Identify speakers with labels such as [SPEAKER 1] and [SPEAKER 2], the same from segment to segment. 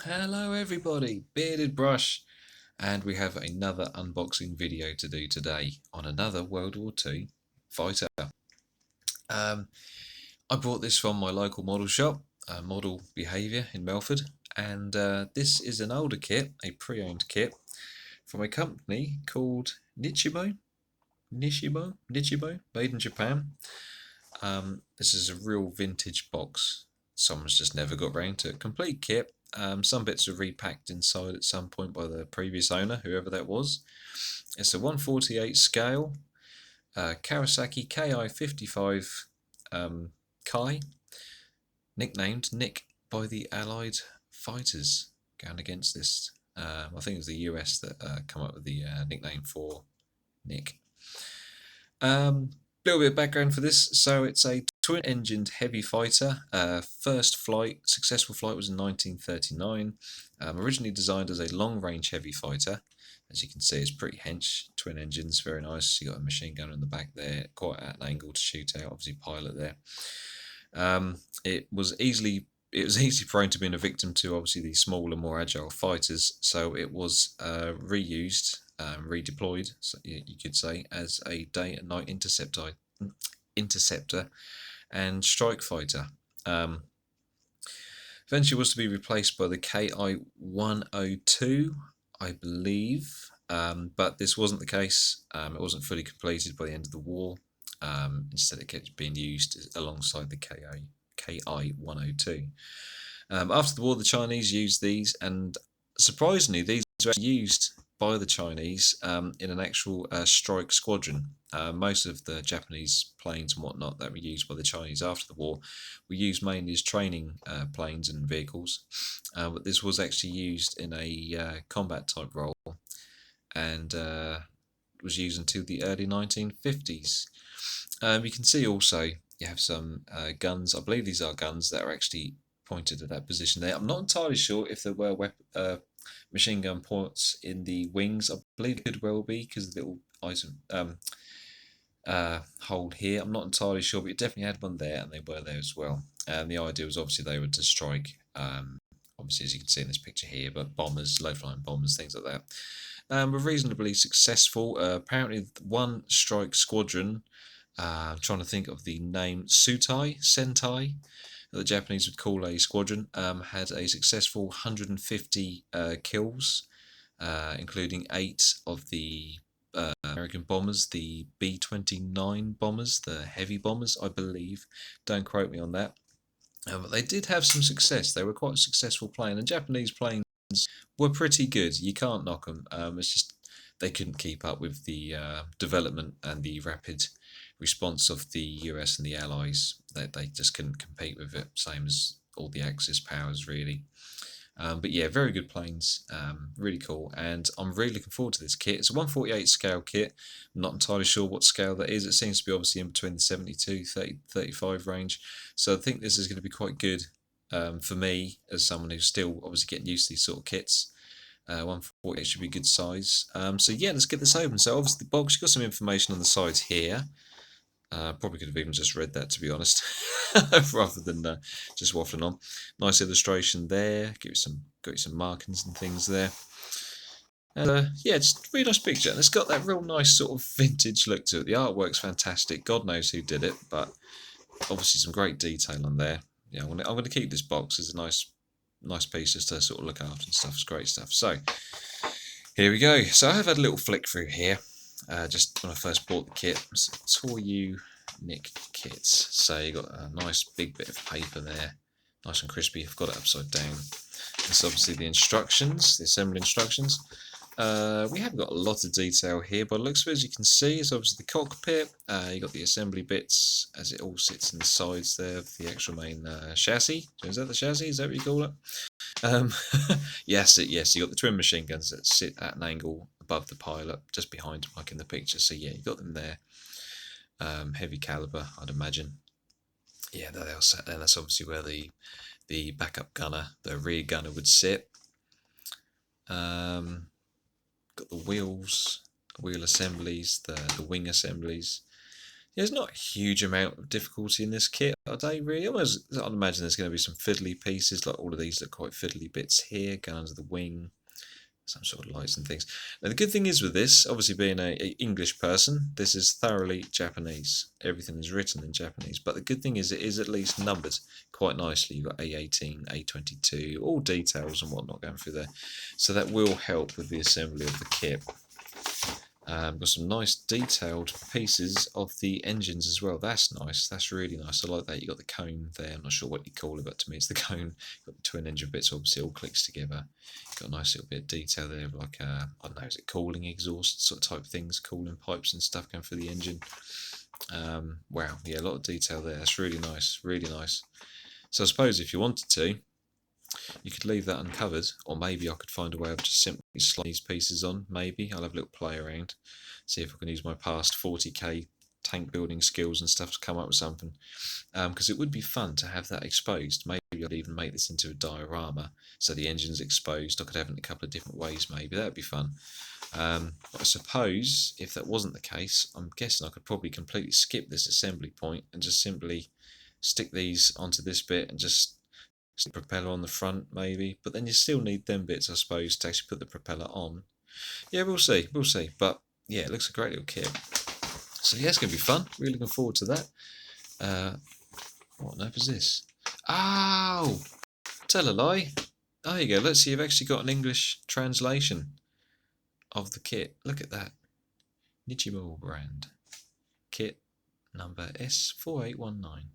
[SPEAKER 1] Hello everybody, Bearded Brush, and we have another unboxing video to do today on another World War II fighter. Um, I bought this from my local model shop, Model Behaviour in Melford, and this is an older kit, a pre-owned kit, from a company called Nichimo, made in Japan. This is a real vintage box. Someone's just never got round to it. Complete kit. Some bits were repacked inside at some point by the previous owner, whoever that was. It's a 1/48 scale Kawasaki Ki-45 Kai, nicknamed Nick by the Allied fighters going against this. I think it was the US that come up with the nickname for Nick. Little bit of background for this. So it's a twin-engined heavy fighter. First successful flight was in 1939. Originally designed as a long-range heavy fighter. As you can see, it's pretty hench. Twin engines, very nice. You got a machine gun in the back there, quite at an angle to shoot out. Obviously, pilot there. It was easily prone to being a victim to obviously the smaller, more agile fighters. So it was reused, redeployed, so you could say, as a day and night interceptor and strike fighter. Eventually was to be replaced by the Ki-102, I believe, but this wasn't the case. It wasn't fully completed by the end of the war. Instead, it kept being used alongside the Ki-102. After the war, the Chinese used these, and surprisingly, these were actually used by the Chinese in an actual strike squadron. Most of the Japanese planes and whatnot that were used by the Chinese after the war were used mainly as training planes and vehicles, but this was actually used in a combat type role and was used until the early 1950s. You can see also you have some guns. I believe these are guns that are actually pointed at that position there. I'm not entirely sure if there were machine gun ports in the wings. I believe it could well be because of the little item hole here. I'm not entirely sure, but it definitely had one there, and they were there as well. And the idea was obviously they were to strike, obviously as you can see in this picture here, but bombers, low-flying bombers, things like that. Were reasonably successful. Apparently, one strike squadron. I'm trying to think of the name. Sentai, the Japanese would call a squadron, had a successful 150 kills, including 8 of the American bombers, the B-29 bombers, the heavy bombers, I believe. Don't quote me on that. But they did have some success. They were quite a successful plane, and Japanese planes were pretty good. You can't knock them. It's just they couldn't keep up with the development and the rapid response of the US and the Allies. They just couldn't compete with it, same as all the Axis powers, really. But yeah, very good planes, really cool, and I'm really looking forward to this kit. It's a 1/48 scale kit. I'm not entirely sure what scale that is. It seems to be obviously in between the 72, 30, 35 range, so I think this is going to be quite good for me as someone who's still obviously getting used to these sort of kits. 1/48 should be a good size. So yeah, let's get this open. So obviously the box, you've got some information on the sides here. Probably could have even just read that, to be honest, rather than just waffling on. Nice illustration there. Got you some markings and things there. And yeah, just a really nice picture. And it's got that real nice sort of vintage look to it. The artwork's fantastic. God knows who did it, but obviously some great detail on there. Yeah, I'm going to keep this box as a nice piece just to sort of look after and stuff. It's great stuff. So here we go. So I have had a little flick through here. Just when I first bought the kit, it's Toyu Nick kits. So you got a nice big bit of paper there, nice and crispy. I've got it upside down. It's obviously the instructions, the assembly instructions. We haven't got a lot of detail here, but it looks as you can see, it's obviously the cockpit. You got the assembly bits as it all sits in the sides there of the actual main chassis. Is that the chassis? Is that what you call it? Yes, you got the twin machine guns that sit at an angle above the pilot, just behind, like in the picture. So yeah, you got them there. Heavy caliber, I'd imagine. Yeah, they all sat there. That's obviously where the backup gunner, the rear gunner, would sit. Got the wheel assemblies, the wing assemblies. There's not a huge amount of difficulty in this kit, are they really? I'd imagine there's going to be some fiddly pieces, like all of these look quite fiddly bits here, going under the wing, some sort of lights and things. Now the good thing is with this, obviously being a English person, this is thoroughly Japanese. Everything is written in Japanese, but the good thing is it is at least numbered quite nicely. You've got A18, A22, all details and whatnot going through there. So that will help with the assembly of the kit. Got some nice detailed pieces of the engines as well. That's nice. That's really nice. I like that. You got the cone there. I'm not sure what you call it, but to me it's the cone. Got the twin engine bits. Obviously, all clicks together. Got a nice little bit of detail there, like I don't know, is it cooling exhaust sort of type things, cooling pipes and stuff going through the engine. Wow, yeah, a lot of detail there. That's really nice. Really nice. So I suppose if you wanted to, you could leave that uncovered, or maybe I could find a way of just simply sliding these pieces on. Maybe I'll have a little play around, see if I can use my past 40k tank building skills and stuff to come up with something. Because it would be fun to have that exposed. Maybe I'd even make this into a diorama, so the engine's exposed. I could have it in a couple of different ways. Maybe that would be fun. But I suppose if that wasn't the case, I'm guessing I could probably completely skip this assembly point and just simply stick these onto this bit and just propeller on the front maybe, but then you still need them bits I suppose to actually put the propeller on. Yeah, we'll see, but yeah, it looks a great little kit. So yeah, it's going to be fun. Really looking forward to that. What on earth is this? Oh, tell a lie. There you go. Let's see, you've actually got an English translation of the kit. Look at that. Nichimo brand. Kit number S4819.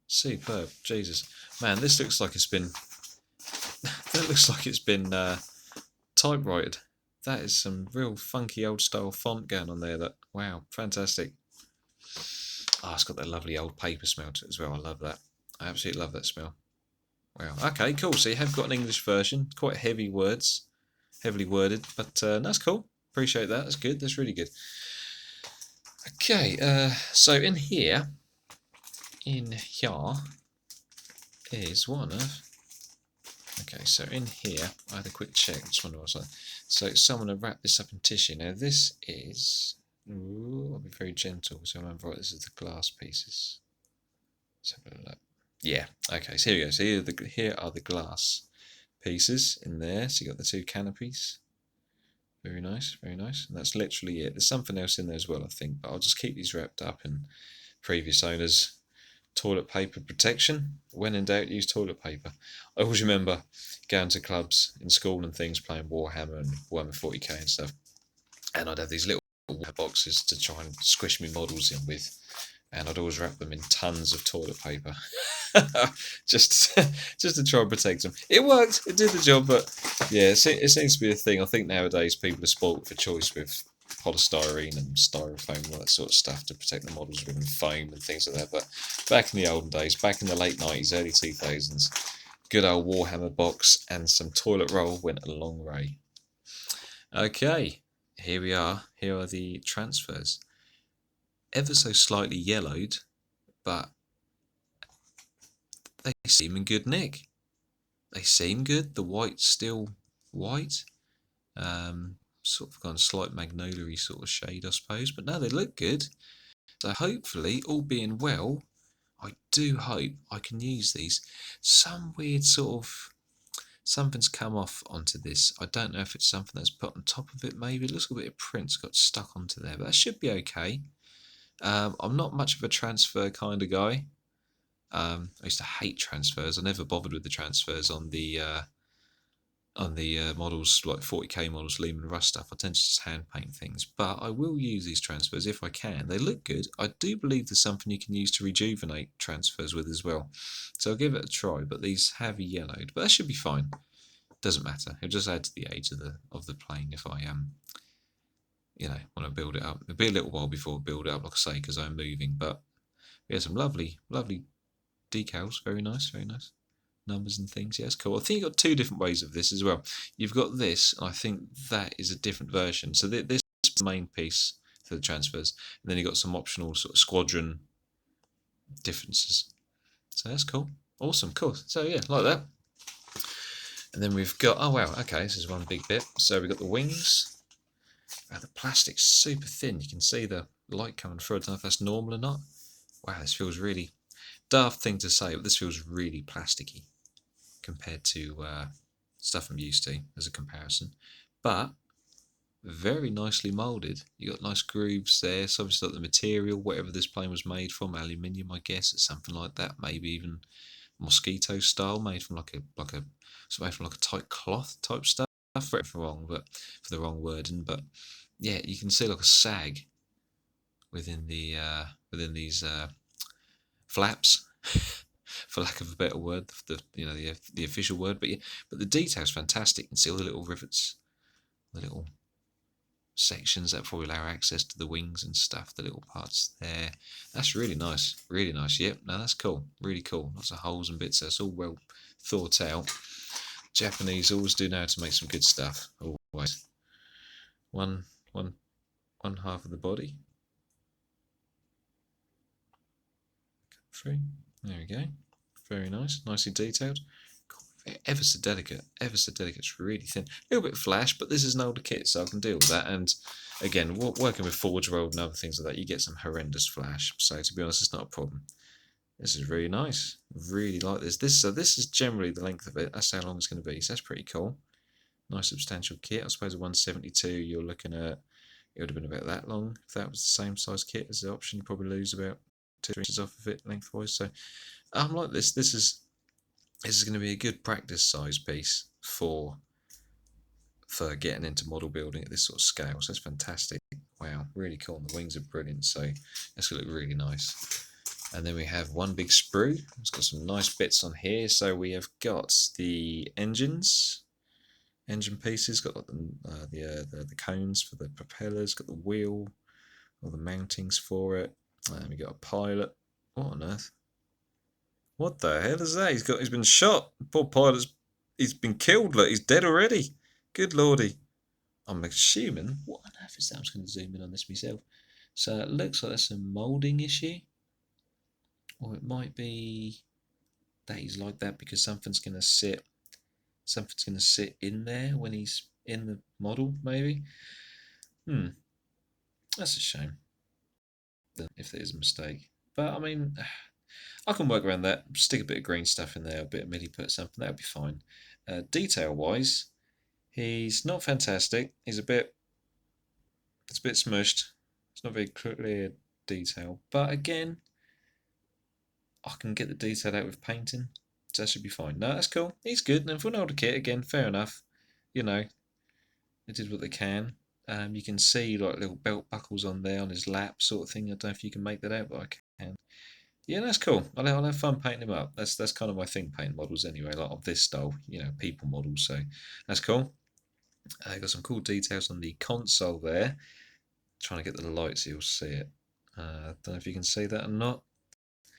[SPEAKER 1] Superb. Jesus. Man, this looks like it's been that looks like it's been typewritten. That is some real funky old style font going on there. That, wow, fantastic. Oh, it's got that lovely old paper smell to it as well. I love that. I absolutely love that smell. Wow. Okay, cool. So you have got an English version. Quite heavy words, heavily worded, but that's cool. Appreciate that. That's good. That's really good. Okay, so in here is one of. Okay, so in here, I had a quick check. I just wonder what was like. So someone to wrap this up in tissue. Now this is. Ooh, I'll be very gentle. So I remember right, this is the glass pieces. Let's have a look. Yeah. Okay. So here we go. So here are the glass pieces in there. So you got the two canopies. Very nice. Very nice. And that's literally it. There's something else in there as well, I think. But I'll just keep these wrapped up in previous owners. Toilet paper protection. When in doubt, use toilet paper. I always remember going to clubs in school and things, playing Warhammer and Warhammer 40k and stuff, and I'd have these little boxes to try and squish my models in with, and I'd always wrap them in tons of toilet paper, just to try and protect them. It worked. It did the job, but yeah, it seems to be a thing. I think nowadays people are spoilt for choice with polystyrene and styrofoam and all that sort of stuff to protect the models with, and foam and things like that. But back in the olden days, back in the late 90s, early 2000s, good old Warhammer box and some toilet roll went a long way. Okay, here we are. Here are the transfers. Ever so slightly yellowed, but they seem in good nick. They seem good. The white's still white. Sort of gone slight magnolia sort of shade, I suppose, but no, they look good. So hopefully, all being well, I do hope I can use these. Some weird sort of something's come off onto this. I don't know if it's something that's put on top of it. Maybe it looks like a bit of print's got stuck onto there, but that should be okay. I'm not much of a transfer kind of guy. I used to hate transfers. I never bothered with the transfers on the models, like 40k models, Lehman Russ stuff. I tend to just hand paint things, but I will use these transfers if I can. They look good. I do believe there's something you can use to rejuvenate transfers with as well, so I'll give it a try. But these have yellowed, but that should be fine. Doesn't matter. It'll just add to the age of the plane if I want to build it up. It'll be a little while before I build it up, like I say, because I'm moving. But we have some lovely decals. Very nice, very nice. Numbers and things. Yeah, it's cool. I think you've got two different ways of this as well. You've got this, and I think that is a different version. So this is the main piece for the transfers, and then you've got some optional sort of squadron differences. So that's cool. Awesome, cool. So yeah, like that. And then we've got, oh wow, okay, this is one big bit. So we've got the wings. The plastic's super thin. You can see the light coming through. I don't know if that's normal or not. Wow, this feels really daft thing to say, but this feels really plasticky compared to stuff I'm used to as a comparison. But very nicely moulded. You got nice grooves there. So obviously like the material, whatever this plane was made from, aluminium, I guess, it's something like that. Maybe even mosquito style, made from like a tight cloth type stuff. For it wrong, but for the wrong wording. But yeah, you can see like a sag within within these flaps, for lack of a better word, the official word. But yeah, but the detail's fantastic. You can see all the little rivets, the little sections that probably allow access to the wings and stuff, the little parts there. That's really nice, really nice. Yep, no, that's cool, really cool. Lots of holes and bits. That's all well thought out. Japanese always do know how to make some good stuff. Always. One, one, one half of the body. Through. There we go. Very nice, nicely detailed. Ever so delicate, ever so delicate. It's really thin, a little bit flash, but this is an older kit, so I can deal with that. And again, working with Forge World and other things like that, you get some horrendous flash. So to be honest, it's not a problem. This is really nice. Really like this. So this is generally the length of it. That's how long it's going to be. So that's pretty cool. Nice substantial kit. I suppose a 172. You're looking at, it would have been about that long if that was the same size kit as the option. You probably lose about 2 inches off of it lengthwise. So I'm like this. This is going to be a good practice size piece for getting into model building at this sort of scale. So that's fantastic. Wow, really cool. And the wings are brilliant. So that's going to look really nice. And then we have one big sprue. It's got some nice bits on here. So we have got the engine pieces. Got like the cones for the propellers. Got the wheel, all the mountings for it. And we got a pilot. What on earth? What the hell is that? He's been shot. Poor he's been killed. Look, he's dead already. Good lordy. I'm assuming. What on earth is that? I'm just going to zoom in on this myself. So it looks like there's a moulding issue. Or it might be that he's like that because something's going to sit in there when he's in the model, maybe. That's a shame if there is a mistake. But I mean, I can work around that. Stick a bit of green stuff in there, a bit of MIDI put something, that'll be fine. Detail wise, he's not fantastic. It's a bit smushed. It's not very clear detail. But again, I can get the detail out with painting. So that should be fine. No, that's cool. He's good. And for an older kit, again, fair enough. You know, they did what they can. You can see like little belt buckles on there on his lap, sort of thing. I don't know if you can make that out, but I can. Yeah, that's cool. I'll have fun painting him up. That's kind of my thing, painting models anyway, like of this style, people models. So that's cool. Got some cool details on the console there. Trying to get the light so you'll see it. Don't know if you can see that or not.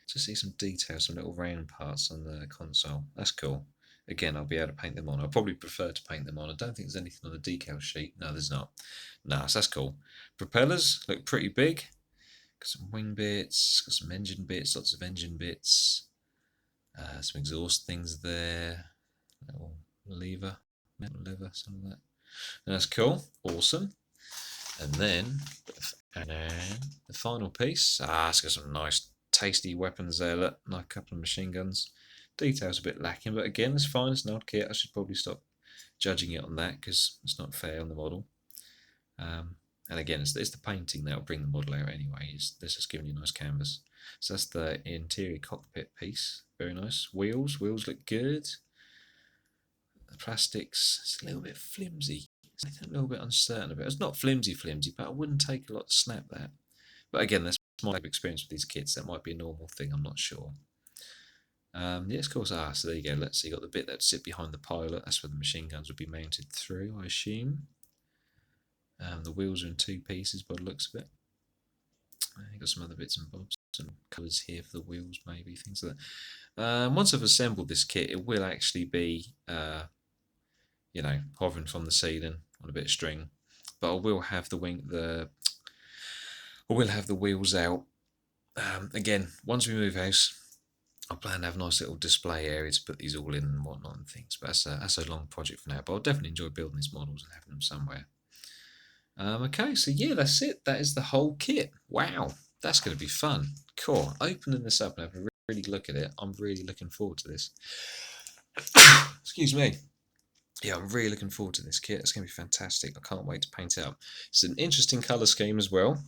[SPEAKER 1] Just see some details, some little round parts on the console. That's cool. Again, I'll be able to paint them on. I probably prefer to paint them on. I don't think there's anything on the decal sheet. No, there's not. No, so that's cool. Propellers look pretty big. Got some wing bits, got some engine bits, lots of engine bits. Some exhaust things there. Little lever, metal lever, some of that. And that's cool. Awesome. And then the final piece. It's got some nice tasty weapons there. Look, like a couple of machine guns. Details a bit lacking, but again, it's fine. It's an old kit. I should probably stop judging it on that because it's not fair on the model. And again, it's the painting that'll bring the model out anyway. This is giving you a nice canvas. So that's the interior cockpit piece. Very nice. Wheels look good. The plastics, it's a little bit flimsy. It's a little bit uncertain about it. It's not flimsy, but I wouldn't take a lot to snap that. But again, that's my experience with these kits. That might be a normal thing. I'm not sure. Yes, of course. So there you go. Let's see. You got the bit that sit behind the pilot. That's where the machine guns would be mounted through, I assume. The wheels are in 2 pieces by the looks of it. You've got some other bits and bobs, some colours here for the wheels, maybe things like that. Once I've assembled this kit, it will actually be, hovering from the ceiling on a bit of string. But I will have the wheels out. Again, once we move house, I plan to have a nice little display area to put these all in and whatnot and things. But that's a long project for now. But I'll definitely enjoy building these models and having them somewhere. Okay, so yeah, that's it. That is the whole kit. Wow, that's going to be fun. Cool. Opening this up and having a really look at it, I'm really looking forward to this. Excuse me. Yeah, I'm really looking forward to this kit. It's going to be fantastic. I can't wait to paint it up. It's an interesting colour scheme as well.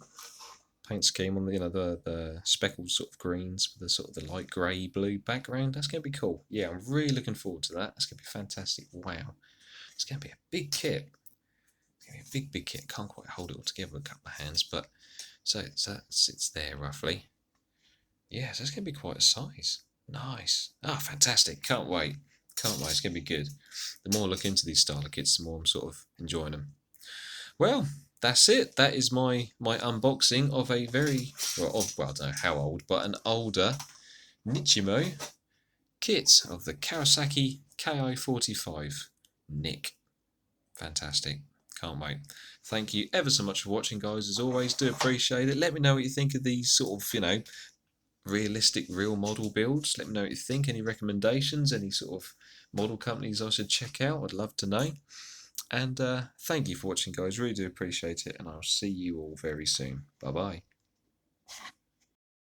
[SPEAKER 1] Paint scheme on the the speckled sort of greens with the sort of the light grey blue background. That's going to be cool. Yeah, I'm really looking forward to that. That's going to be fantastic. Wow, it's going to be a big kit. It's going to be a big kit. Can't quite hold it all together with a couple of hands, but so it sits there roughly. Yeah, so it's going to be quite a size. Nice. Ah, fantastic. Can't wait. Can't wait. It's going to be good. The more I look into these style of kits, the more I'm sort of enjoying them. Well, that's it. That is my unboxing of a very, well, I don't know how old, but an older Nichimo kit of the Kawasaki Ki-45 Nick. Fantastic. Can't wait. Thank you ever so much for watching, guys. As always, do appreciate it. Let me know what you think of these sort of, realistic real model builds. Let me know what you think. Any recommendations, any sort of model companies I should check out? I'd love to know. And thank you for watching, guys. Really do appreciate it, and I'll see you all very soon. Bye bye.